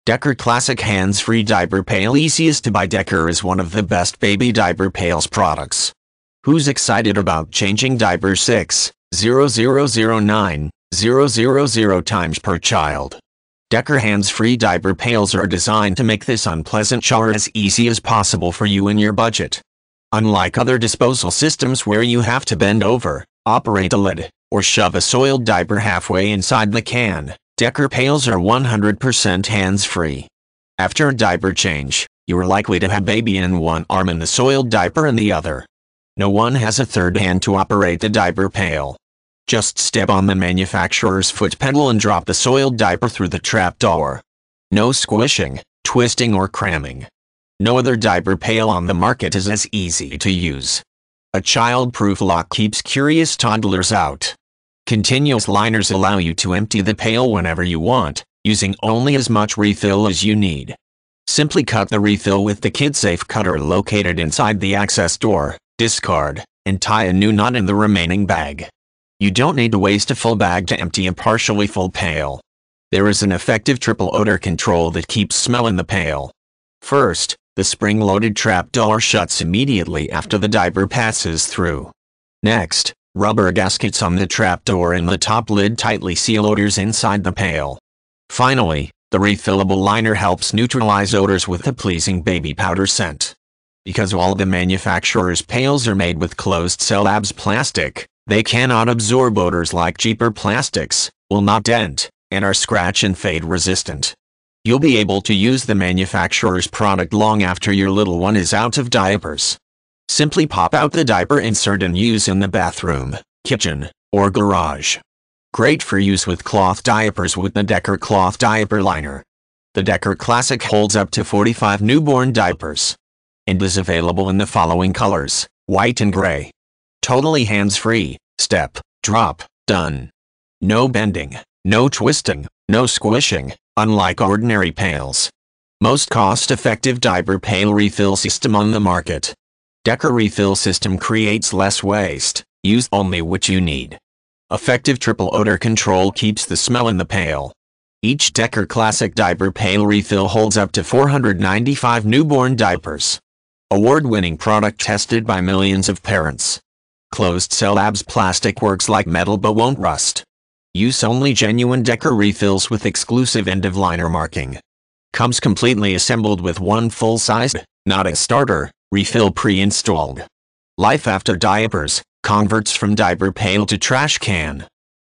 Dekor Classic Hands-Free Diaper Pail. Easiest to buy. Dekor is one of the best baby diaper pails products. Who's excited about changing diapers 6,000,9,000 times per child? Dekor hands-free diaper pails are designed to make this unpleasant chore as easy as possible for you and your budget. Unlike other disposal systems where you have to bend over, operate a lid, or shove a soiled diaper halfway inside the can, Dekor pails are 100% hands-free. After a diaper change, you are likely to have baby in one arm and the soiled diaper in the other. No one has a third hand to operate the diaper pail. Just step on the manufacturer's foot pedal and drop the soiled diaper through the trapdoor. No squishing, twisting or cramming. No other diaper pail on the market is as easy to use. A child-proof lock keeps curious toddlers out. Continuous liners allow you to empty the pail whenever you want, using only as much refill as you need. Simply cut the refill with the kid-safe cutter located inside the access door, discard, and tie a new knot in the remaining bag. You don't need to waste a full bag to empty a partially full pail. There is an effective triple odor control that keeps smell in the pail. First, the spring-loaded trapdoor shuts immediately after the diaper passes through. Next, rubber gaskets on the trapdoor and the top lid tightly seal odors inside the pail. Finally, the refillable liner helps neutralize odors with a pleasing baby powder scent. Because all the manufacturer's pails are made with closed-cell ABS plastic, they cannot absorb odors like cheaper plastics, will not dent, and are scratch and fade resistant. You'll be able to use the manufacturer's product long after your little one is out of diapers. Simply pop out the diaper insert and use in the bathroom, kitchen, or garage. Great for use with cloth diapers with the Dekor Cloth Diaper Liner. The Dekor Classic holds up to 45 newborn diapers. And is available in the following colors: white and gray. Totally hands-free, step, drop, done. No bending, no twisting, no squishing, unlike ordinary pails. Most cost-effective diaper pail refill system on the market. Dekor refill system creates less waste, use only what you need. Effective triple odor control keeps the smell in the pail. Each Dekor Classic diaper pail refill holds up to 495 newborn diapers. Award-winning product tested by millions of parents. Closed-cell ABS plastic works like metal but won't rust. Use only genuine Dekor refills with exclusive end-of-liner marking. Comes completely assembled with one full-size, not a starter, refill pre-installed. Life after diapers, converts from diaper pail to trash can.